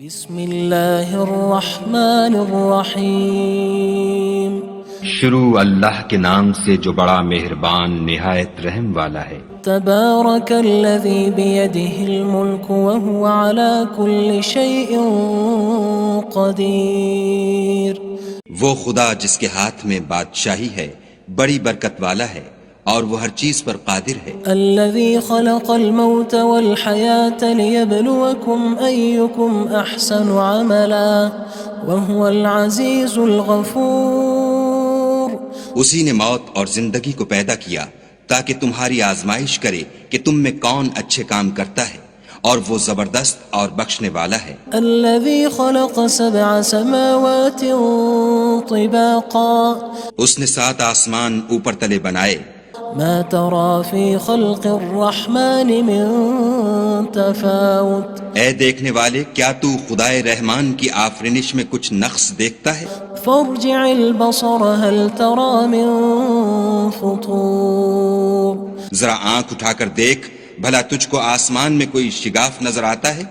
بسم اللہ الرحمن الرحیم شروع اللہ کے نام سے جو بڑا مہربان نہایت رحم والا ہے۔ تبارک الذی بیدہ الملک وہو علی کل شیء قدیر۔ وہ خدا جس کے ہاتھ میں بادشاہی ہے بڑی برکت والا ہے اور وہ ہر چیز پر قادر ہے۔ الذی خلق الموت والحیاة لیبلوکم ایکم احسن عملا وہو العزیز الغفور۔ اسی نے موت اور زندگی کو پیدا کیا تاکہ تمہاری آزمائش کرے کہ تم میں کون اچھے کام کرتا ہے، اور وہ زبردست اور بخشنے والا ہے۔ الذی خلق سبع سماوات طباقا۔ اس نے 7 آسمان اوپر تلے بنائے۔ ما ترى في خلق الرحمن من تفاوت۔ اے دیکھنے والے، کیا تو خدائے رحمان کی آفرینش میں کچھ نقص دیکھتا ہے؟ فارجع البصر هل ترى من فطور۔ ذرا آنکھ اٹھا کر دیکھ، بھلا تجھ کو آسمان میں کوئی شگاف نظر آتا ہے؟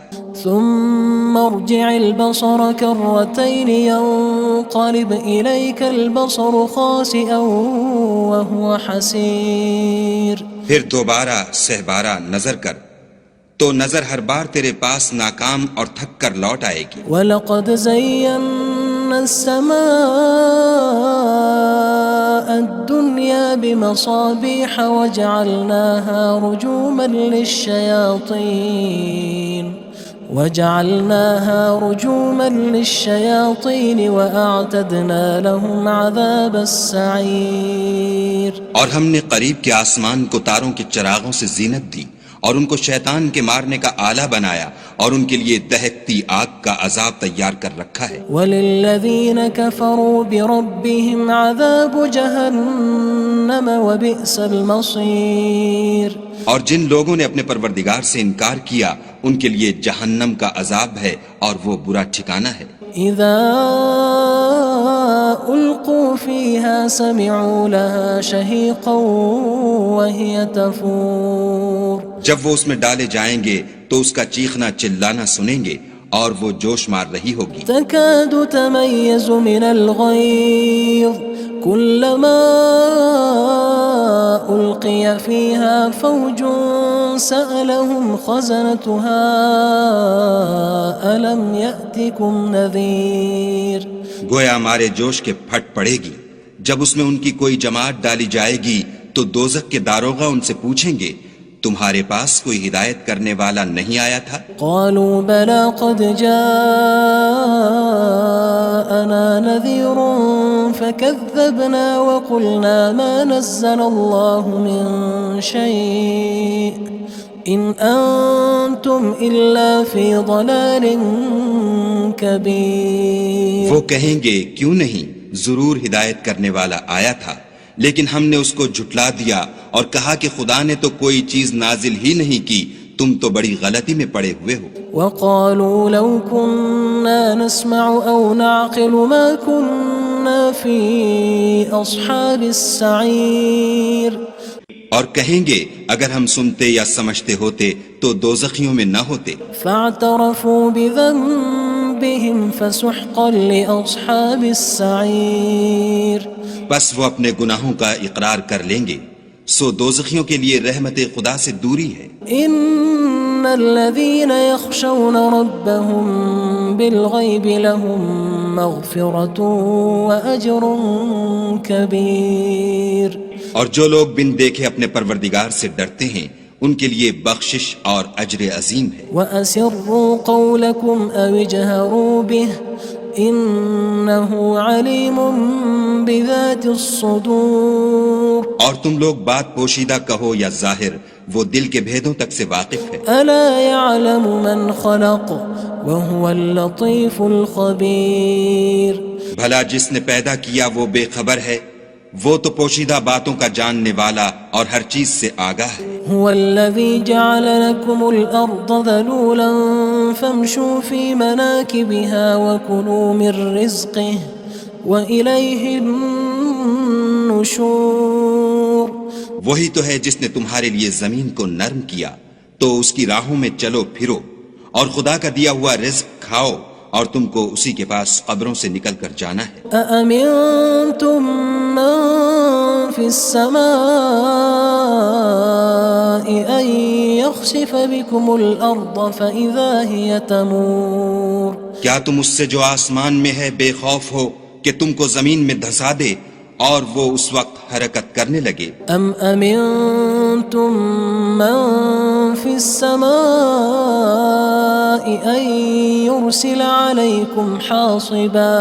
ثم ارجع البصر كرتين ينقلب إليك البصر خاسئا وهو حسير۔ پھر دوبارہ سہبارہ نظر کر تو نظر ہر بار تیرے پاس ناکام اور تھک کر لوٹ آئے گی۔ وَلَقَدْ زَيَّنَّا السَّمَاءَ الدُّنْيَا بِمَصَابِيحَ وَجَعَلْنَاهَا رُجُومًا لِلشَّيَاطِينِ وَأَعْتَدْنَا لَهُمْ عَذَابَ السَّعِيرِ۔ اور ہم نے قریب کے آسمان کو تاروں کے چراغوں سے زینت دی اور ان کو شیطان کے مارنے کا آلہ بنایا، اور ان کے لیے دہکتی آگ کا عذاب تیار کر رکھا ہے۔ وَلِلَّذِينَ كَفَرُوا بِرَبِّهِمْ عَذَابُ جَهَنَّمَ وَبِئْسَ الْمَصِيرُ۔ اور جن لوگوں نے اپنے پروردگار سے انکار کیا ان کے لیے جہنم کا عذاب ہے اور وہ برا ٹھکانہ ہے۔ اذا القوا فيها سمعوا لها شهيقا وهي تفور۔ جب وہ اس میں ڈالے جائیں گے تو اس کا چیخنا چلانا سنیں گے اور وہ جوش مار رہی ہوگی۔ تكاد تميز من الغيظ كلما ألقي فيها فوج سألهم خزنتها ألم يأتكم نذير۔ گویا مارے جوش کے پھٹ پڑے گی۔ جب اس میں ان کی کوئی جماعت ڈالی جائے گی تو دوزخ کے داروغہ ان سے پوچھیں گے تمہارے پاس کوئی ہدایت کرنے والا نہیں آیا تھا؟ قالوا بلى قد جاءنا نذير فكذبنا وقلنا ما نزل الله من شيء إن أنتم إلا في ضلال كبير۔ وہ کہیں گے کیوں نہیں، ضرور ہدایت کرنے والا آیا تھا، لیکن ہم نے اس کو جھٹلا دیا اور کہا کہ خدا نے تو کوئی چیز نازل ہی نہیں کی، تم تو بڑی غلطی میں پڑے ہوئے ہو۔ وقالوا لو كنا نسمع أو نعقل ما كنا في أصحاب السعير۔ اور کہیں گے اگر ہم سنتے یا سمجھتے ہوتے تو دوزخیوں میں نہ ہوتے۔ فاعترفوا بذنبهم فسحقا لأصحاب السعير۔ بس وہ اپنے گناہوں کا اقرار کر لیں گے، سو دوزخیوں کے لیے رحمت خدا سے دوری ہے۔ ان الذين يخشون ربهم بالغيب لهم مغفرة وأجر كبير۔ اور جو لوگ بن دیکھے اپنے پروردگار سے ڈرتے ہیں ان کے لیے بخشش اور اجر عظیم ہے۔ وَأَسِرُّوا قَوْلَكُمْ أَوِ اجْهَرُوا بِهِ إِنَّهُ عَلِيمٌ بِذَاتِ الصُّدُورِ۔ اور تم لوگ بات پوشیدہ کہو یا ظاہر، وہ دل کے بھیدوں تک سے واقف ہے۔ أَلَا يَعْلَمُ مَنْ خَلَقَ وَهُوَ اللَّطِيفُ الْخَبِيرُ۔ بھلا جس نے پیدا کیا وہ بے خبر ہے، وہ تو پوشیدہ باتوں کا جاننے والا اور ہر چیز سے آگاہ ہے۔ هو الذي جعل لكم الأرض ذلولا فامشوا في مناكبها وكلوا من رزقه وإليه النشور۔ وہی تو ہے جس نے تمہارے لیے زمین کو نرم کیا تو اس کی راہوں میں چلو پھرو اور خدا کا دیا ہوا رزق کھاؤ اور تم کو اسی کے پاس قبروں سے نکل کر جانا ہے۔ أأمنتم من في السماء أن يخسف بكم الأرض فإذا هي تمور کیا تم اس سے جو آسمان میں ہے بے خوف ہو کہ تم کو زمین میں دھسا دے اور وہ اس وقت حرکت کرنے لگے؟ أم أمنتم من في السماء أن يرسل عليكم حاصبا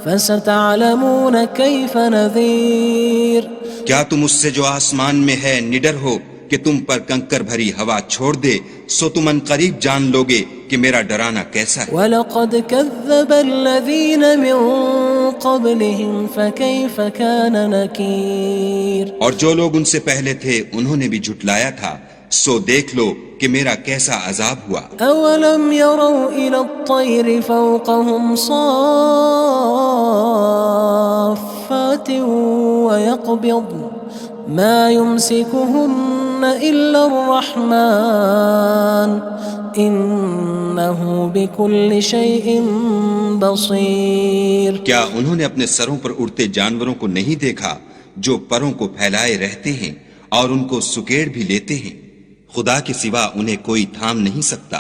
فستعلمون كيف نذير کیا تم اس سے جو آسمان میں ہے نڈر ہو کہ تم پر کنکر بھری ہوا چھوڑ دے، سو تم ان قریب جان لوگے کہ میرا ڈرانا کیسا ہے۔ وَلَقَدْ كَذَّبَ الَّذِينَ مِن قَبْلِهِمْ فَكَيْفَ كَانَ نَكِيرٌ اور جو لوگ ان سے پہلے تھے انہوں نے بھی جھٹلایا تھا، سو دیکھ لو کہ میرا کیسا عذاب ہوا۔ أَوَلَمْ يَرَوْا إِلَى الطَّيْرِ فَوْقَهُمْ صَافَّاتٍ وَيَقْبِضْنَ مَا يُمْسِكُهُنَّ إِلَّا الرَّحْمَنُ إِنَّهُ بِكُلِّ شَيْءٍ بَصِيرٌ کیا انہوں نے اپنے سروں پر اڑتے جانوروں کو نہیں دیکھا جو پروں کو پھیلائے رہتے ہیں اور ان کو سکیڑ بھی لیتے ہیں؟ خدا کے سوا انہیں کوئی تھام نہیں سکتا،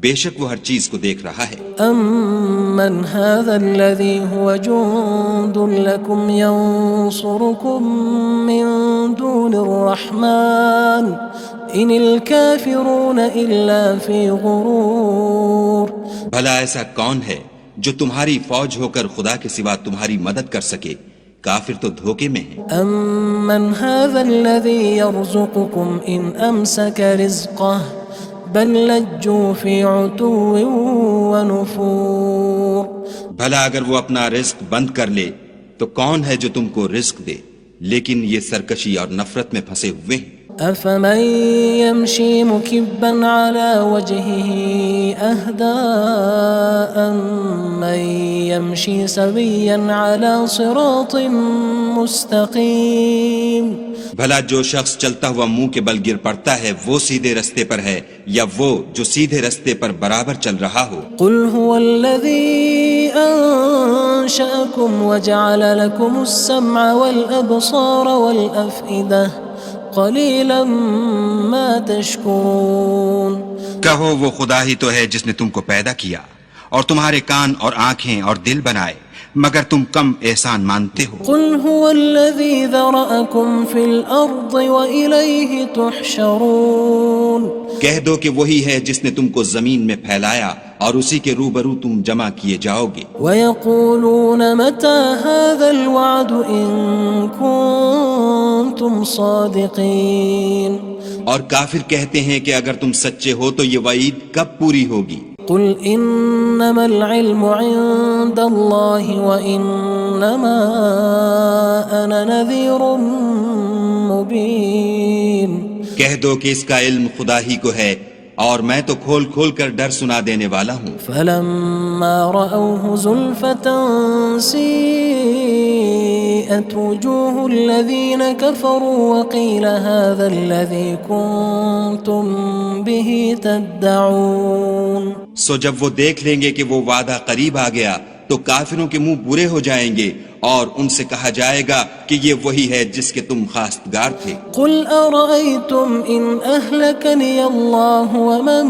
بے شک وہ ہر چیز کو دیکھ رہا ہے۔ أَمَّنْ هَذَا الَّذِي هُوَ جُندٌ لَكُمْ يَنصُرُكُم مِّن دُونِ الرَّحْمَنِ إِنِ الْكَافِرُونَ إِلَّا فِي غُرُورٍ بھلا ایسا کون ہے جو تمہاری فوج ہو کر خدا کے سوا تمہاری مدد کر سکے؟ کافر تو دھوکے میں ہیں۔ أَمَّنْ هَذَا الَّذِي يَرْزُقُكُمْ إِنْ أَمْسَكَ رِزْقَهُ بَلْ لَجُّوا فِي عُتُوٍّ وَنُفُورٍ بھلا اگر وہ اپنا رزق بند کر لے تو کون ہے جو تم کو رزق دے؟ لیکن یہ سرکشی اور نفرت میں پھنسے ہوئے ہیں۔ أَفَمَن يَمْشِي مُكِبًّا عَلَى وَجْهِهِ أَهْدَىٰ أَمَّن يَمْشِي سَوِيًّا عَلَى صِرَاطٍ مُّسْتَقِيمٍ بھلا جو شخص چلتا ہوا منہ کے بل گر پڑتا ہے وہ سیدھے رستے پر ہے یا وہ جو سیدھے رستے پر برابر چل رہا ہو؟ قُلْ هُوَ الَّذِي أَنشَأَكُمْ وَجَعَلَ لَكُمُ السَّمْعَ وَالْأَبْصَارَ وَالْأَفْئِدَةَ قَلِيلًا مَا تَشْكُرُونَ کہو وہ خدا ہی تو ہے جس نے تم کو پیدا کیا اور تمہارے کان اور آنکھیں اور دل بنائے، مگر تم کم احسان مانتے ہو۔ قُلْ هُوَ الَّذِي ذَرَأَكُمْ فِي الْأَرْضِ وَإِلَيْهِ تُحْشَرُونَ کہہ دو کہ وہی ہے جس نے تم کو زمین میں پھیلایا اور اسی کے روبرو تم جمع کیے جاؤ گے۔ وَيَقُولُونَ مَتَى هَذَا الْوَعْدُ إِن كُنتُمْ صَادِقِينَ اور کافر کہتے ہیں کہ اگر تم سچے ہو تو یہ وعید کب پوری ہوگی؟ قُلْ إِنَّمَا الْعِلْمُ عِندَ اللَّهِ وَإِنَّمَا أَنَا نَذِيرٌ مُّبِينٌ کہہ دو کہ اس کا علم خدا ہی کو ہے اور میں تو کھول کھول کر ڈر سنا دینے والا ہوں۔ فَلَمَّا رَأَوْهُ زُلْفَةً سِيئَتْ وُجُوهُ الَّذِينَ كَفَرُوا وَقِيلَ هَذَا الَّذِي كُنتُم بِهِ تَدَّعُونَ سو جب وہ دیکھ لیں گے کہ وہ وعدہ قریب آ گیا تو کافروں کے منہ برے ہو جائیں گے اور ان سے کہا جائے گا کہ یہ وہی ہے جس کے تم خواستگار تھے۔ قُلْ أَرَأَيْتُمْ إِنْ أَهْلَكَنِيَ اللَّهُ وَمَن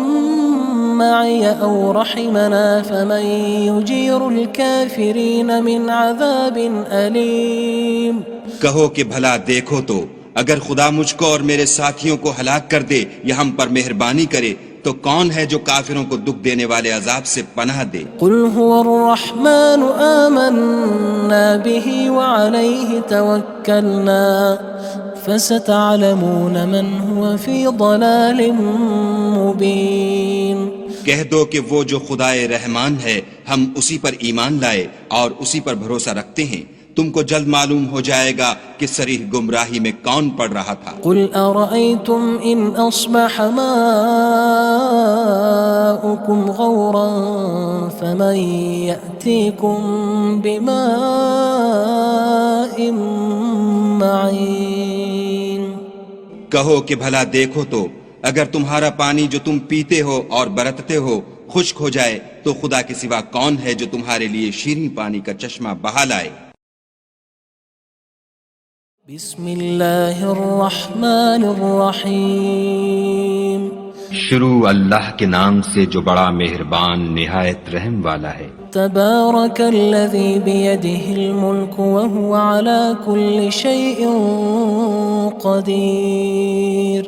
مَّعِيَ أَوْ رَحِمَنَا فَمَن يُجِيرُ الْكَافِرِينَ مِنْ عَذَابٍ أَلِيمٍ کہو کہ بھلا دیکھو تو اگر خدا مجھ کو اور میرے ساتھیوں کو ہلاک کر دے یا ہم پر مہربانی کرے تو کون ہے جو کافروں کو دکھ دینے والے عذاب سے پناہ دے؟ قُلْ هُوَ الرَّحْمَنُ آمَنَّا بِهِ وَعَلَيْهِ تَوَكَّلْنَا فَسَتَعْلَمُونَ مَنْ هُوَ فِي ضَلَالٍ مُّبِينٍ کہہ دو کہ وہ جو خدائے رحمان ہے ہم اسی پر ایمان لائے اور اسی پر بھروسہ رکھتے ہیں، تم کو جلد معلوم ہو جائے گا کہ صریح گمراہی میں کون پڑ رہا تھا۔ قُلْ أَرَأَيْتُمْ إِنْ أَصْبَحَ مَاؤُكُمْ غَوْرًا فَمَن يَأْتِيكُم بِمَاءٍ مَّعِينٍ کہو کہ بھلا دیکھو تو اگر تمہارا پانی جو تم پیتے ہو اور برتتے ہو خشک ہو جائے تو خدا کے سوا کون ہے جو تمہارے لیے شیریں پانی کا چشمہ بہا لائے؟ بسم اللہ الرحمن الرحیم شروع اللہ کے نام سے جو بڑا مہربان نہایت رحم والا ہے۔ تبارک الذی بیدہ الملک وہو علی کل شیء قدیر۔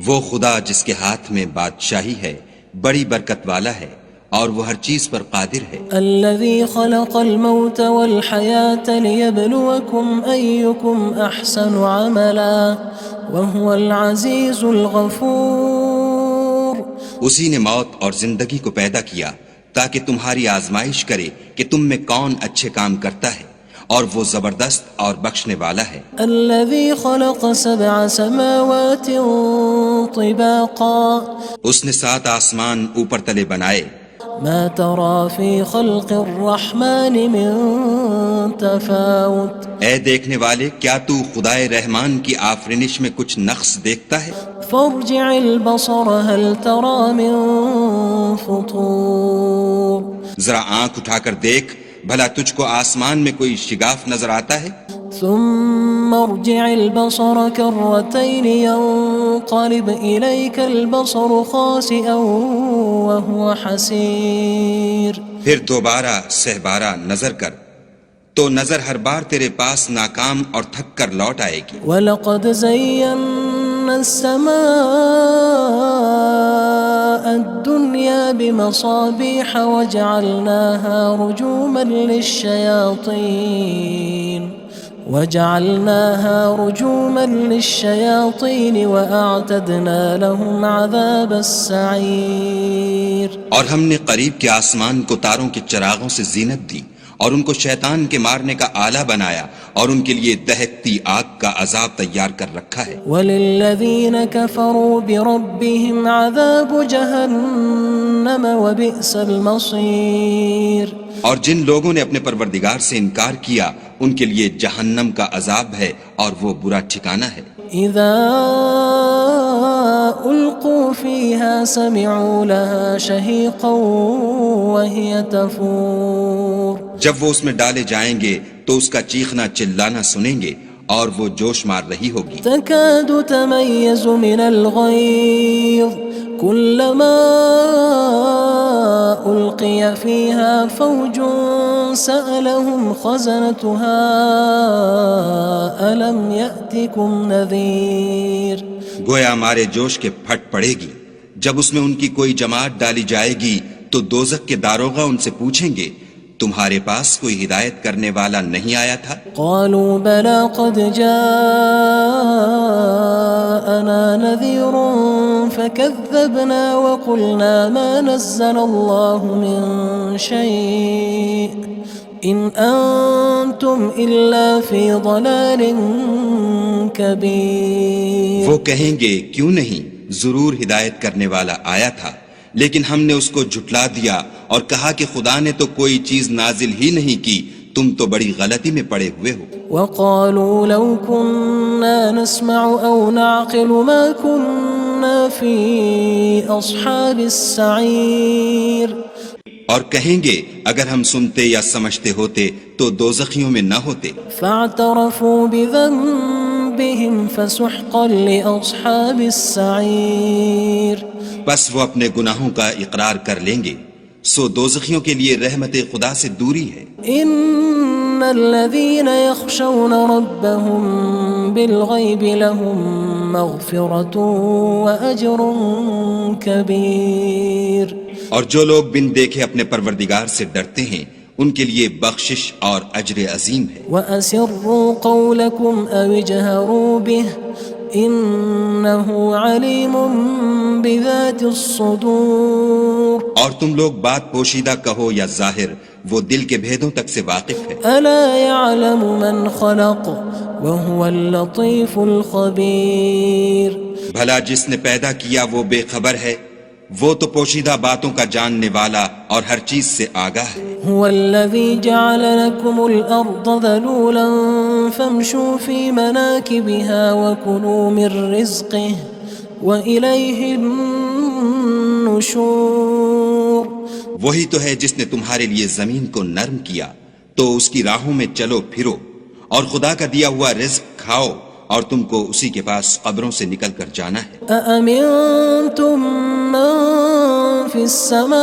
وہ خدا جس کے ہاتھ میں بادشاہی ہے بڑی برکت والا ہے اور وہ ہر چیز پر قادر ہے۔ الذي خلق الموت والحياة ليبلوكم أيكم أحسن عملا وهو العزيز الغفور۔ اسی نے موت اور زندگی کو پیدا کیا تاکہ تمہاری آزمائش کرے کہ تم میں کون اچھے کام کرتا ہے، اور وہ زبردست اور بخشنے والا ہے۔ الذي خلق 7 سماوات طباقا۔ اس نے 7 آسمان اوپر تلے بنائے۔ ما ترى في خلق الرحمن من تفاوت۔ اے دیکھنے والے، کیا تو خدائے رحمان کی آفرینش میں کچھ نقص دیکھتا ہے؟ فارجع البصر هل ترى من فطور۔ ذرا آنکھ اٹھا کر دیکھ، بھلا تجھ کو آسمان میں کوئی شگاف نظر آتا ہے؟ ثم ارجع البصر كرتين ينقلب إليك البصر خاسئا وهو حسير۔ پھر دوبارہ سہبارہ نظر کر تو نظر ہر بار تیرے پاس ناکام اور تھک کر لوٹ آئے گی۔ وَلَقَدْ زَيَّنَّا السَّمَاءَ الدُّنْيَا بِمَصَابِيحَ وَجَعَلْنَاهَا رُجُومًا لِلشَّيَاطِينِ وَأَعْتَدْنَا لَهُمْ عَذَابَ السَّعِيرِ۔ اور ہم نے قریب کے آسمان کو تاروں کے چراغوں سے زینت دی اور ان کو شیطان کے مارنے کا آلہ بنایا، اور ان کے لیے دہکتی آگ کا عذاب تیار کر رکھا ہے۔ وَلِلَّذِينَ كَفَرُوا بِرَبِّهِمْ عَذَابُ جَهَنَّمَ وَبِئْسَ الْمَصِيرُ۔ اور جن لوگوں نے اپنے پروردگار سے انکار کیا ان کے لیے جہنم کا عذاب ہے اور وہ برا ٹھکانہ ہے۔ اذا القوا فيها سمعوا لها شهيقا وهي تفور۔ جب وہ اس میں ڈالے جائیں گے تو اس کا چیخنا چلانا سنیں گے اور وہ جوش مار رہی ہوگی۔ تكاد تميز من الغيظ كلما ألقي فيها فوج سألهم خزنتها ألم يأتكم نذير۔ گویا مارے جوش کے پھٹ پڑے گی جب اس میں ان کی کوئی جماعت ڈالی جائے گی تو دوزخ کے داروغہ ان سے پوچھیں گے تمہارے پاس کوئی ہدایت کرنے والا نہیں آیا تھا؟ قالوا بلى قد جاءنا نذير فكذبنا وقلنا ما نزل الله من شيء إن أنتم إلا في ضلال كبير۔ وہ کہیں گے کیوں نہیں، ضرور ہدایت کرنے والا آیا تھا، لیکن ہم نے اس کو جھٹلا دیا اور کہا کہ خدا نے تو کوئی چیز نازل ہی نہیں کی، تم تو بڑی غلطی میں پڑے ہوئے ہو۔ وقالوا لو كنا نسمع أو نعقل ما كنا في أصحاب السعير۔ اور کہیں گے اگر ہم سنتے یا سمجھتے ہوتے تو دوزخیوں میں نہ ہوتے۔ فاعترفوا بذنبهم فسحقا لأصحاب السعير۔ بس وہ اپنے گناہوں کا اقرار کر لیں گے، سو دوزخیوں کے لیے رحمت خدا سے دوری ہے۔ ان الذين يخشون ربهم بالغيب لهم مغفرة وأجر كبير۔ اور جو لوگ بن دیکھے اپنے پروردگار سے ڈرتے ہیں ان کے لیے بخشش اور اجر عظیم ہے۔ وَأَسِرُّوا قَوْلَكُمْ أَوِ اجْهَرُوا بِهِ إِنَّهُ عَلِيمٌ بِذَاتِ الصُّدُورِ۔ اور تم لوگ بات پوشیدہ کہو یا ظاہر، وہ دل کے بھیدوں تک سے واقف ہے۔ أَلَا يَعْلَمُ مَنْ خَلَقَ وَهُوَ اللَّطِيفُ الْخَبِيرُ۔ بھلا جس نے پیدا کیا وہ بے خبر ہے، وہ تو پوشیدہ باتوں کا جاننے والا اور ہر چیز سے آگاہ ہے۔ هو الذي جعل لكم الأرض ذلولا فامشوا في مناكبها وكلوا من رزقه وإليه النشور۔ وہی تو ہے جس نے تمہارے لیے زمین کو نرم کیا تو اس کی راہوں میں چلو پھرو، اور خدا کا دیا ہوا رزق کھاؤ، اور تم کو اسی کے پاس قبروں سے نکل کر جانا ہے۔ أأمنتم من في السماء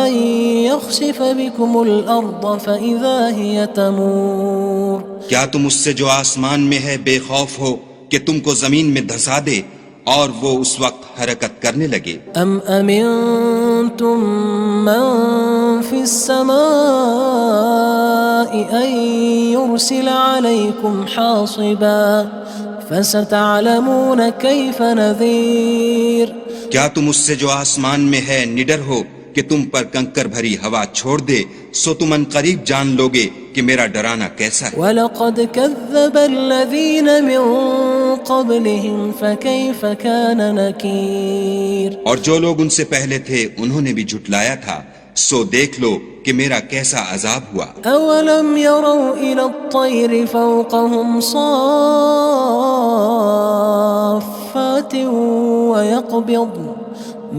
أن يخسف بكم الأرض فإذا هي تمور کیا تم اس سے جو آسمان میں ہے بے خوف ہو کہ تم کو زمین میں دھسا دے اور وہ اس وقت حرکت کرنے لگے؟ أم أمنتم من في السماء أن يرسل عليكم حاصبا فستعلمون كيف نذير کیا تم اس سے جو آسمان میں ہے نڈر ہو کہ تم پر کنکر بھری ہوا چھوڑ دے، سو تم ان قریب جان لوگے کہ میرا ڈرانا کیسا ہے۔ وَلَقَدْ كَذَّبَ الَّذِينَ مِن قَبْلِهِمْ فَكَيْفَ كَانَ نَكِيرٌ اور جو لوگ ان سے پہلے تھے انہوں نے بھی جھٹلایا تھا، سو دیکھ لو کہ میرا کیسا عذاب ہوا۔ أَوَلَمْ يَرَوْا إِلَى الطَّيْرِ فَوْقَهُمْ صَافَّاتٍ وَيَقْبِضْنَ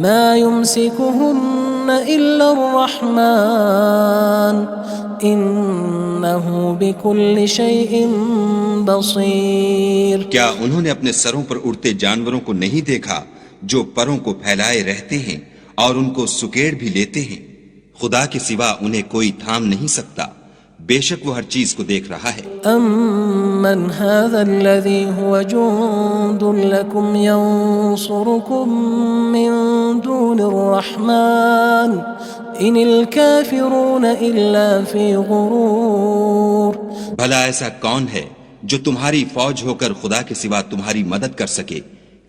مَا يُمْسِكُهُنَّ إِلَّا الرَّحْمَنُ إِنَّهُ بِكُلِّ شَيْءٍ بَصِيرٌ کیا انہوں نے اپنے سروں پر اڑتے جانوروں کو نہیں دیکھا جو پروں کو پھیلائے رہتے ہیں اور ان کو سکیڑ بھی لیتے ہیں؟ خدا کے سوا انہیں کوئی تھام نہیں سکتا، بے شک وہ ہر چیز کو دیکھ رہا ہے۔ أَمَّنْ هَذَا الَّذِي هُوَ جُندٌ لَكُمْ يَنصُرُكُم مِّن دُونِ الرَّحْمَنِ إِنِ الْكَافِرُونَ إِلَّا فِي غُرُورٍ بھلا ایسا کون ہے جو تمہاری فوج ہو کر خدا کے سوا تمہاری مدد کر سکے؟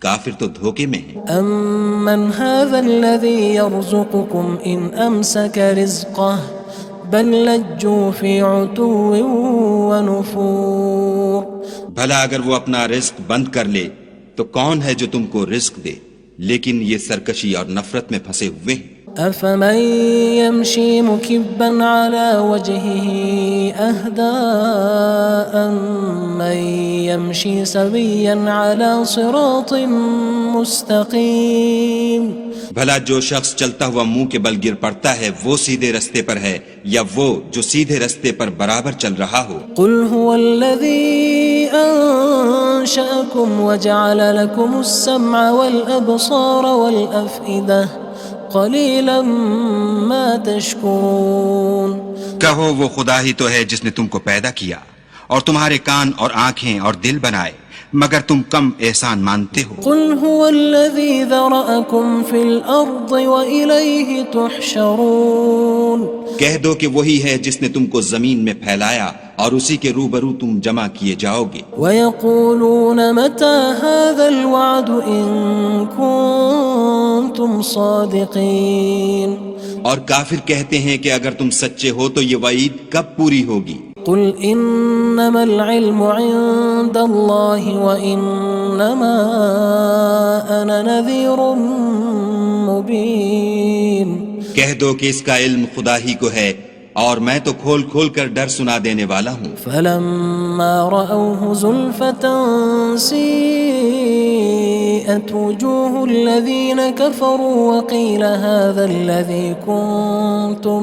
کافر تو دھوکے میں ہیں۔ أَمَّنْ هَذَا الَّذِي يَرْزُقُكُمْ إِنْ أَمْسَكَ رِزْقَهُ بَلْ لَجُّوا فِي عُتُوٍّ وَنُفُورٍ بھلا اگر وہ اپنا رزق بند کر لے تو کون ہے جو تم کو رزق دے؟ لیکن یہ سرکشی اور نفرت میں پھنسے ہوئے ہیں۔ أَفَمَن يَمْشِي مُكِبًّا عَلَى وَجْهِهِ أَهْدَىٰ أَمَّن يَمْشِي سَوِيًّا عَلَى صِرَاطٍ مُّسْتَقِيمٍ بھلا جو شخص چلتا ہوا منہ کے بل گر پڑتا ہے وہ سیدھے رستے پر ہے یا وہ جو سیدھے رستے پر برابر چل رہا ہو؟ قُلْ هُوَ الَّذِي أَنشَأَكُمْ وَجَعَلَ لَكُمُ السَّمْعَ وَالْأَبْصَارَ وَالْأَفْئِدَةَ قَلِيلًا مَا تَشْكُرُونَ کہو وہ خدا ہی تو ہے جس نے تم کو پیدا کیا اور تمہارے کان اور آنکھیں اور دل بنائے، مگر تم کم احسان مانتے ہو۔ قُلْ هُوَ الَّذِي ذَرَأَكُمْ فِي الْأَرْضِ وَإِلَيْهِ تُحْشَرُونَ کہہ دو کہ وہی ہے جس نے تم کو زمین میں پھیلایا اور اسی کے روبرو تم جمع کیے جاؤ گے۔ وَيَقُولُونَ مَتَى هَذَا الْوَعْدُ إِن كُنتُمْ صَادِقِينَ اور کافر کہتے ہیں کہ اگر تم سچے ہو تو یہ وعید کب پوری ہوگی؟ قُلْ إِنَّمَا الْعِلْمُ عِندَ اللَّهِ وَإِنَّمَا أَنَا نَذِيرٌ مُّبِينٌ کہہ دو کہ اس کا علم خدا ہی کو ہے اور میں تو کھول کھول کر ڈر سنا دینے والا ہوں۔ فَلَمَّا رَأَوْهُ زُلْفَةً سِيئَتْ وُجُوهُ الَّذِينَ كَفَرُوا وَقِيلَ هَذَا الَّذِي كُنتُم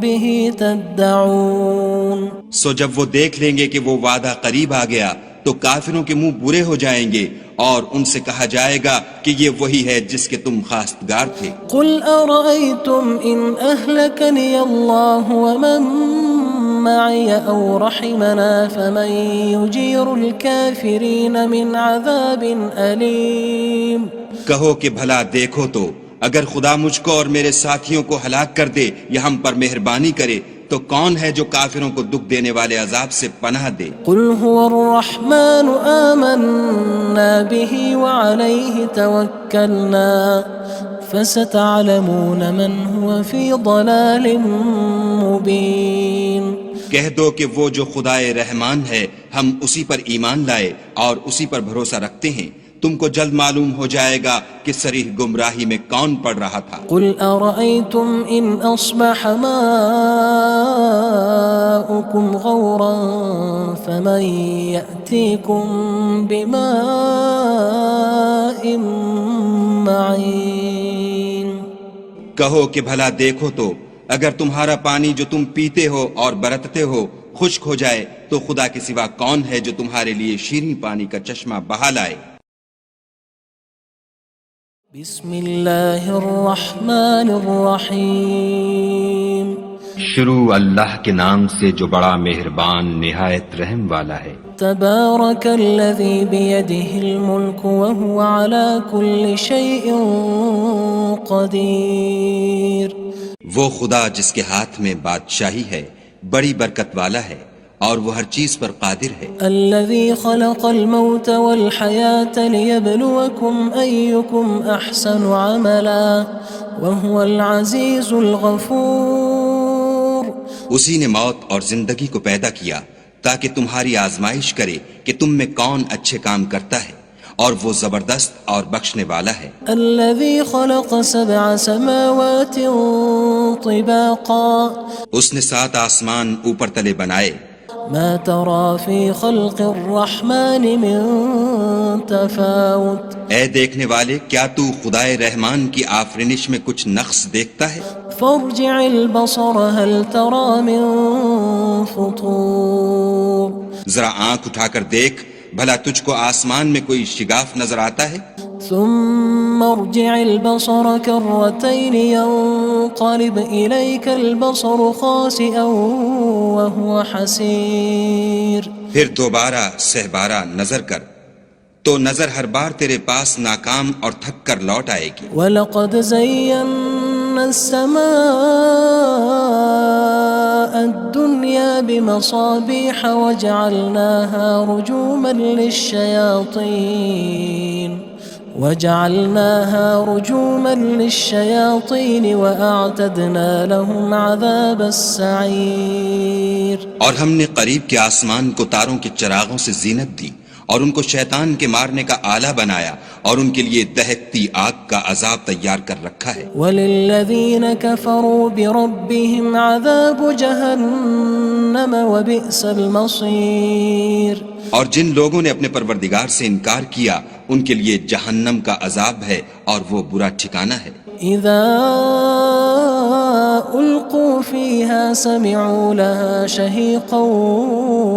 بِهِ تَدَّعُونَ سو جب وہ دیکھ لیں گے کہ وہ وعدہ قریب آ گیا تو کافروں کے منہ برے ہو جائیں گے اور ان سے کہا جائے گا کہ یہ وہی ہے جس کے تم خواستگار تھے۔ قُلْ أَرَأَيْتُمْ إِنْ أَهْلَكَنِيَ اللَّهُ وَمَن مَّعِيَ أَوْ رَحِمَنَا فَمَن يُجِيرُ الْكَافِرِينَ مِنْ عَذَابٍ أَلِيمٍ کہو کہ بھلا دیکھو تو اگر خدا مجھ کو اور میرے ساتھیوں کو ہلاک کر دے یا ہم پر مہربانی کرے تو کون ہے جو کافروں کو دکھ دینے والے عذاب سے پناہ دے؟ قُلْ هُوَ الرَّحْمَنُ آمَنَّا بِهِ وَعَلَيْهِ تَوَكَّلْنَا فَسَتَعْلَمُونَ مَنْ هُوَ فِي ضَلَالٍ مُّبِينٍ کہہ دو کہ وہ جو خدائے رحمان ہے ہم اسی پر ایمان لائے اور اسی پر بھروسہ رکھتے ہیں، تم کو جلد معلوم ہو جائے گا کہ صریح گمراہی میں کون پڑ رہا تھا۔ قُلْ أَرَأَيْتُمْ إِنْ أَصْبَحَ مَاؤُكُمْ غَوْرًا فَمَن يَأْتِيكُم بِمَاءٍ مَّعِينٍ کہو کہ بھلا دیکھو تو اگر تمہارا پانی جو تم پیتے ہو اور برتتے ہو خشک ہو جائے تو خدا کے سوا کون ہے جو تمہارے لیے شیریں پانی کا چشمہ بہا لائے؟ بسم اللہ الرحمن الرحیم شروع اللہ کے نام سے جو بڑا مہربان نہایت رحم والا ہے۔ تبارک الذی بیدہ الملک وہو علی کل شیء قدیر۔ وہ خدا جس کے ہاتھ میں بادشاہی ہے بڑی برکت والا ہے اور وہ ہر چیز پر قادر ہے۔ الذي خلق الموت والحياة ليبلوكم أيكم أحسن عملا وهو العزيز الغفور۔ اسی نے موت اور زندگی کو پیدا کیا تاکہ تمہاری آزمائش کرے کہ تم میں کون اچھے کام کرتا ہے، اور وہ زبردست اور بخشنے والا ہے۔ الذي خلق 7 سماوات طباقا۔ اس نے 7 آسمان اوپر تلے بنائے۔ ما ترى في خلق الرحمن من تفاوت۔ اے دیکھنے والے، کیا تو خدائے رحمان کی آفرینش میں کچھ نقص دیکھتا ہے؟ فارجع البصر هل ترى من فطور۔ ذرا آنکھ اٹھا کر دیکھ، بھلا تجھ کو آسمان میں کوئی شگاف نظر آتا ہے؟ ثم ارجع البصر كرتين ينقلب إليك البصر خاسئا وهو حسير۔ پھر دوبارہ سہبارہ نظر کر تو نظر ہر بار تیرے پاس ناکام اور تھک کر لوٹ آئے گی۔ وَلَقَدْ زَيَّنَّا السَّمَاءَ الدُّنْيَا بِمَصَابِيحَ وَجَعَلْنَاهَا رُجُومًا لِلشَّيَاطِينِ وَأَعْتَدْنَا لَهُمْ عَذَابَ السَّعِيرِ۔ اور ہم نے قریب کے آسمان کو تاروں کے چراغوں سے زینت دی اور ان کو شیطان کے مارنے کا آلہ بنایا اور ان کے لیے دہکتی آگ کا عذاب تیار کر رکھا ہے۔ وَلِلَّذِينَ كَفَرُوا بِرَبِّهِمْ عَذَابُ جَهَنَّمَ وَبِئْسَ الْمَصِيرُ۔ اور جن لوگوں نے اپنے پروردگار سے انکار کیا ان کے لیے جہنم کا عذاب ہے اور وہ برا ٹھکانہ ہے۔ اذا القوا فيها سمعوا لها شهيقا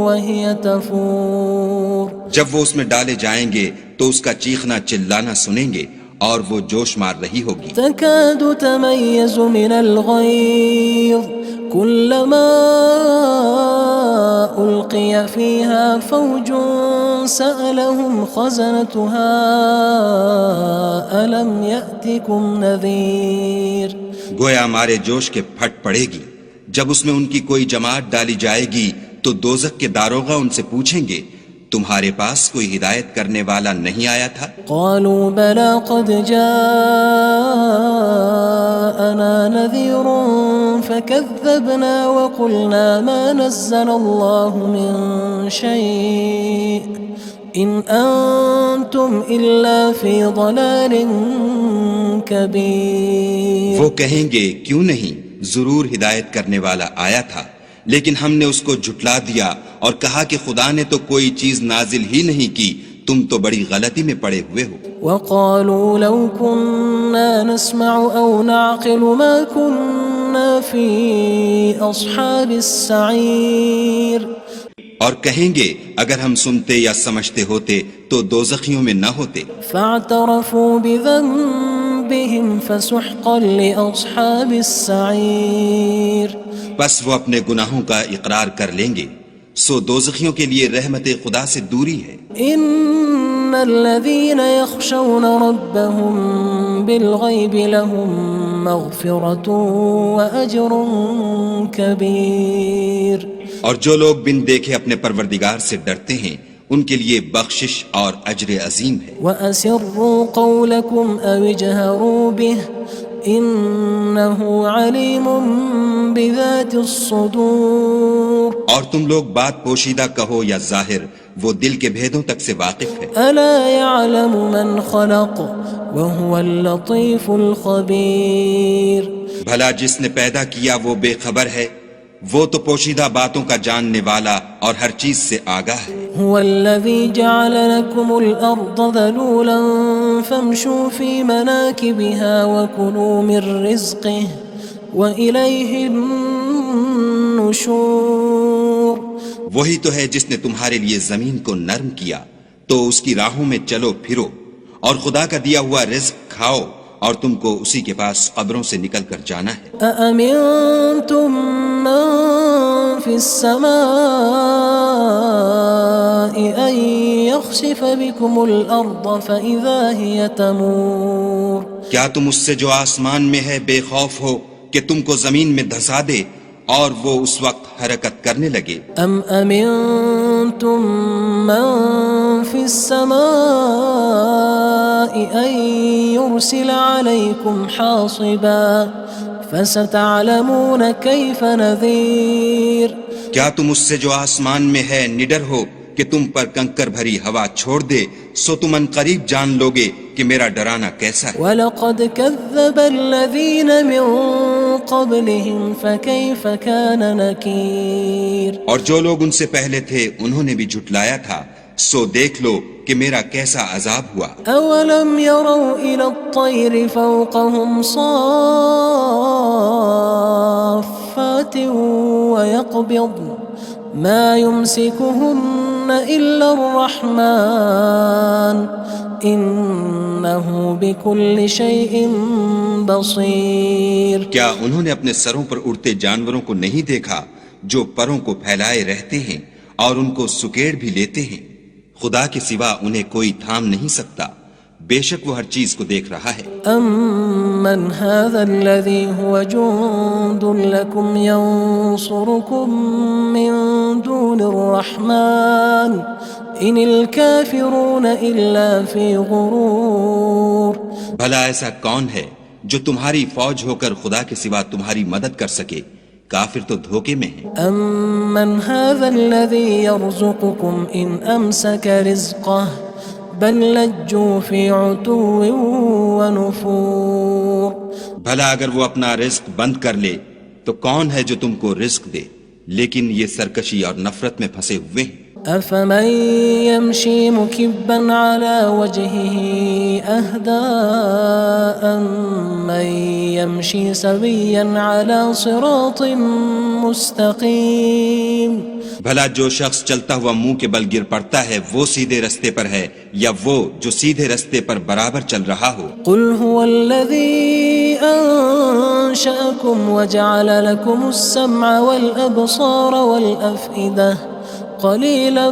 وهي تفور۔ جب وہ اس میں ڈالے جائیں گے تو اس کا چیخنا چلانا سنیں گے اور وہ جوش مار رہی ہوگی۔ تكاد تميز من الغيظ كلما ألقي فيها فوج سألهم خزنتها ألم يأتكم نذير۔ گویا مارے جوش کے پھٹ پڑے گی جب اس میں ان کی کوئی جماعت ڈالی جائے گی تو دوزخ کے داروغہ ان سے پوچھیں گے تمہارے پاس کوئی ہدایت کرنے والا نہیں آیا تھا؟ قالوا بلى قد جاءنا نذير فكذبنا وقلنا ما نزل الله من شيء إن أنتم إلا في ضلال كبير۔ وہ کہیں گے کیوں نہیں، ضرور ہدایت کرنے والا آیا تھا، لیکن ہم نے اس کو جھٹلا دیا اور کہا کہ خدا نے تو کوئی چیز نازل ہی نہیں کی، تم تو بڑی غلطی میں پڑے ہوئے ہو۔ وقالوا لو كنا نسمع أو نعقل ما كنا في أصحاب السعير۔ اور کہیں گے اگر ہم سنتے یا سمجھتے ہوتے تو دوزخیوں میں نہ ہوتے۔ فاعترفوا بذنبهم فسحقا لأصحاب السعير۔ بس وہ اپنے گناہوں کا اقرار کر لیں گے، سو دوزخیوں کے لیے رحمت خدا سے دوری ہے۔ ان الذين يخشون ربهم بالغيب لهم مغفرة وأجر كبير۔ اور جو لوگ بن دیکھے اپنے پروردگار سے ڈرتے ہیں ان کے لیے بخشش اور اجر عظیم ہے۔ وَأَسِرُّوا قَوْلَكُمْ أَوِ اجْهَرُوا بِهِ إِنَّهُ عَلِيمٌ بِذَاتِ الصُّدُورِ۔ اور تم لوگ بات پوشیدہ کہو یا ظاہر، وہ دل کے بھیدوں تک سے واقف ہے۔ أَلَا يَعْلَمُ مَنْ خَلَقَ وَهُوَ اللَّطِيفُ الْخَبِيرُ۔ بھلا جس نے پیدا کیا وہ بے خبر ہے، وہ تو پوشیدہ باتوں کا جاننے والا اور ہر چیز سے آگاہ ہے۔ هو الذي جعل لكم الأرض ذلولا فامشوا في مناكبها وكلوا من رزقه وإليه النشور. وہی تو ہے جس نے تمہارے لیے زمین کو نرم کیا تو اس کی راہوں میں چلو پھرو اور خدا کا دیا ہوا رزق کھاؤ اور تم کو اسی کے پاس قبروں سے نکل کر جانا ہے. أأمنتم من في السماء أن يخسف بكم الأرض فإذا هي تمور. کیا تم اس سے جو آسمان میں ہے بے خوف ہو کہ تم کو زمین میں دھسا دے اور وہ اس وقت حرکت کرنے لگے؟ أم أمنتم من في السماء أن يرسل عليكم حاصبا فستعلمون كيف نذير. کیا تم اس سے جو آسمان میں ہے نڈر ہو کہ تم پر کنکر بھری ہوا چھوڑ دے سو تم ان قریب جان لوگے کہ میرا ڈرانا کیسا ہے. وَلَقَدْ كَذَّبَ الَّذِينَ مِن قَبْلِهِمْ فَكَيْفَ كَانَ نَكِيرٌ. اور جو لوگ ان سے پہلے تھے انہوں نے بھی جھٹلایا تھا سو دیکھ لو کہ میرا کیسا عذاب ہوا. أَوَلَمْ يَرَوْا إِلَى الطَّيْرِ فَوْقَهُمْ صَافَّاتٍ وَيَقْبِضْنَ مَا يُمْسِكُهُنَّ إِلَّا الرَّحْمَنُ إِنَّهُ بِكُلِّ شَيْءٍ بَصِيرٌ. کیا انہوں نے اپنے سروں پر اڑتے جانوروں کو نہیں دیکھا جو پروں کو پھیلائے رہتے ہیں اور ان کو سکیڑ بھی لیتے ہیں؟ خدا کے سوا انہیں کوئی تھام نہیں سکتا، بے شک وہ ہر چیز کو دیکھ رہا ہے. أَمَّنْ هَذَا الَّذِي هُوَ جُندٌ لَكُمْ يَنصُرُكُم مِّن دُونِ الرَّحْمَنِ إِنِ الْكَافِرُونَ إِلَّا فِي غُرُورٍ. بھلا ایسا کون ہے جو تمہاری فوج ہو کر خدا کے سوا تمہاری مدد کر سکے؟ کافر تو دھوکے میں ہیں. أَمَّنْ هَذَا الَّذِي يَرْزُقُكُمْ إِنْ أَمْسَكَ رِزْقَهُ بَلْ لَجُّوا فِي عُتُوٍّ وَنُفُورٍ. بھلا اگر وہ اپنا رزق بند کر لے تو کون ہے جو تم کو رزق دے؟ لیکن یہ سرکشی اور نفرت میں پھنسے ہوئے ہیں. أَفَمَن يَمْشِي مُكِبًّا عَلَى وَجْهِهِ أَهْدَىٰ أَمَّن يَمْشِي سَوِيًّا عَلَى صِرَاطٍ مُّسْتَقِيمٍ. بھلا جو شخص چلتا ہوا منہ کے بل گر پڑتا ہے وہ سیدھے رستے پر ہے یا وہ جو سیدھے رستے پر برابر چل رہا ہو؟ قُلْ هُوَ الَّذِي أَنشَأَكُمْ وَجَعَلَ لَكُمُ السَّمْعَ وَالْأَبْصَارَ وَالْأَفْئِدَةَ قَلِيلًا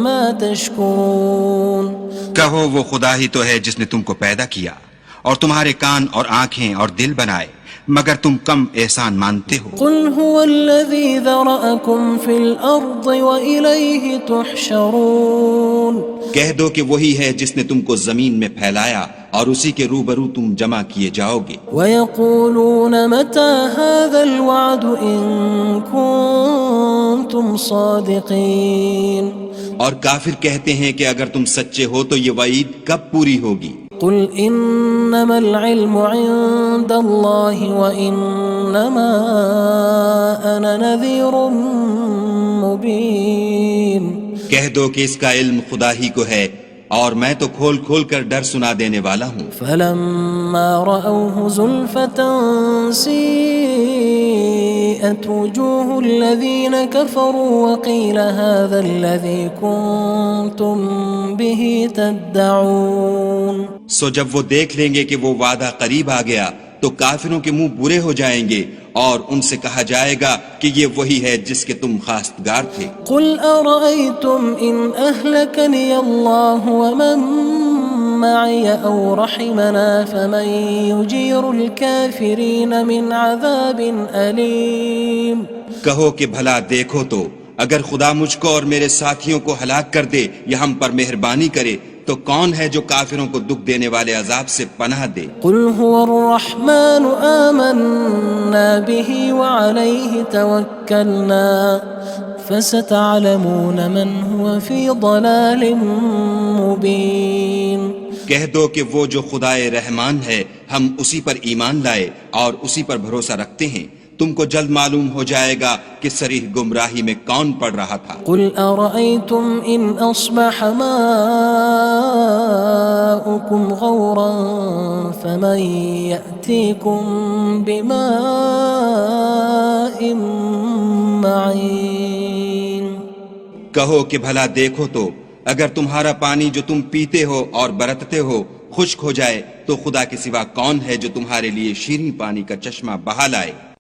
مَا تَشْكُرُونَ. کہو وہ خدا ہی تو ہے جس نے تم کو پیدا کیا اور تمہارے کان اور آنکھیں اور دل بنائے مگر تم کم احسان مانتے ہو. قُلْ هُوَ الَّذِي ذَرَأَكُمْ فِي الْأَرْضِ وَإِلَيْهِ تُحْشَرُونَ. کہہ دو کہ وہی ہے جس نے تم کو زمین میں پھیلایا اور اسی کے روبرو تم جمع کیے جاؤ گے. وَيَقُولُونَ مَتَى هَذَا الْوَعْدُ إِن كُنتُمْ صَادِقِينَ. اور کافر کہتے ہیں کہ اگر تم سچے ہو تو یہ وعید کب پوری ہوگی؟ قُلْ إِنَّمَا الْعِلْمُ عِندَ اللَّهِ وَإِنَّمَا أَنَا نَذِيرٌ مُّبِينٌ. کہہ دو کہ اس کا علم خدا ہی کو ہے اور میں تو کھول کھول کر ڈر سنا دینے والا ہوں. فَلَمَّا رَأَوْهُ زُلْفَةً سِيئَتْ وُجُوهُ الَّذِينَ كَفَرُوا وَقِيلَ هَذَا الَّذِي كُنتُم بِهِ تَدَّعُونَ. سو جب وہ دیکھ لیں گے کہ وہ وعدہ قریب آ گیا تو کافروں کے منہ برے ہو جائیں گے اور ان سے کہا جائے گا کہ یہ وہی ہے جس کے تم خواستگار تھے. قُلْ أَرَأَيْتُمْ إِنْ أَهْلَكَنِيَ اللَّهُ وَمَن مَّعِيَ أَوْ رَحِمَنَا فَمَن يُجِيرُ الْكَافِرِينَ مِنْ عَذَابٍ أَلِيمٍ. کہو کہ بھلا دیکھو تو اگر خدا مجھ کو اور میرے ساتھیوں کو ہلاک کر دے یا ہم پر مہربانی کرے تو کون ہے جو کافروں کو دکھ دینے والے عذاب سے پناہ دے؟ قُلْ هُوَ الرَّحْمَنُ آمَنَّا بِهِ وَعَلَيْهِ تَوَكَّلْنَا فَسَتَعْلَمُونَ مَنْ هُوَ فِي ضَلَالٍ مُّبِينٍ. کہہ دو کہ وہ جو خدائے رحمان ہے ہم اسی پر ایمان لائے اور اسی پر بھروسہ رکھتے ہیں تم کو جلد معلوم ہو جائے گا کہ صریح گمراہی میں کون پڑ رہا تھا۔ قل أرأيتم إن أصبح ماؤكم غورا فمن يأتيكم بماء معين۔ کہو کہ بھلا دیکھو تو اگر تمہارا پانی جو تم پیتے ہو اور برتتے ہو خشک ہو جائے تو خدا کے سوا کون ہے جو تمہارے لیے شیریں پانی کا چشمہ بہا لائے۔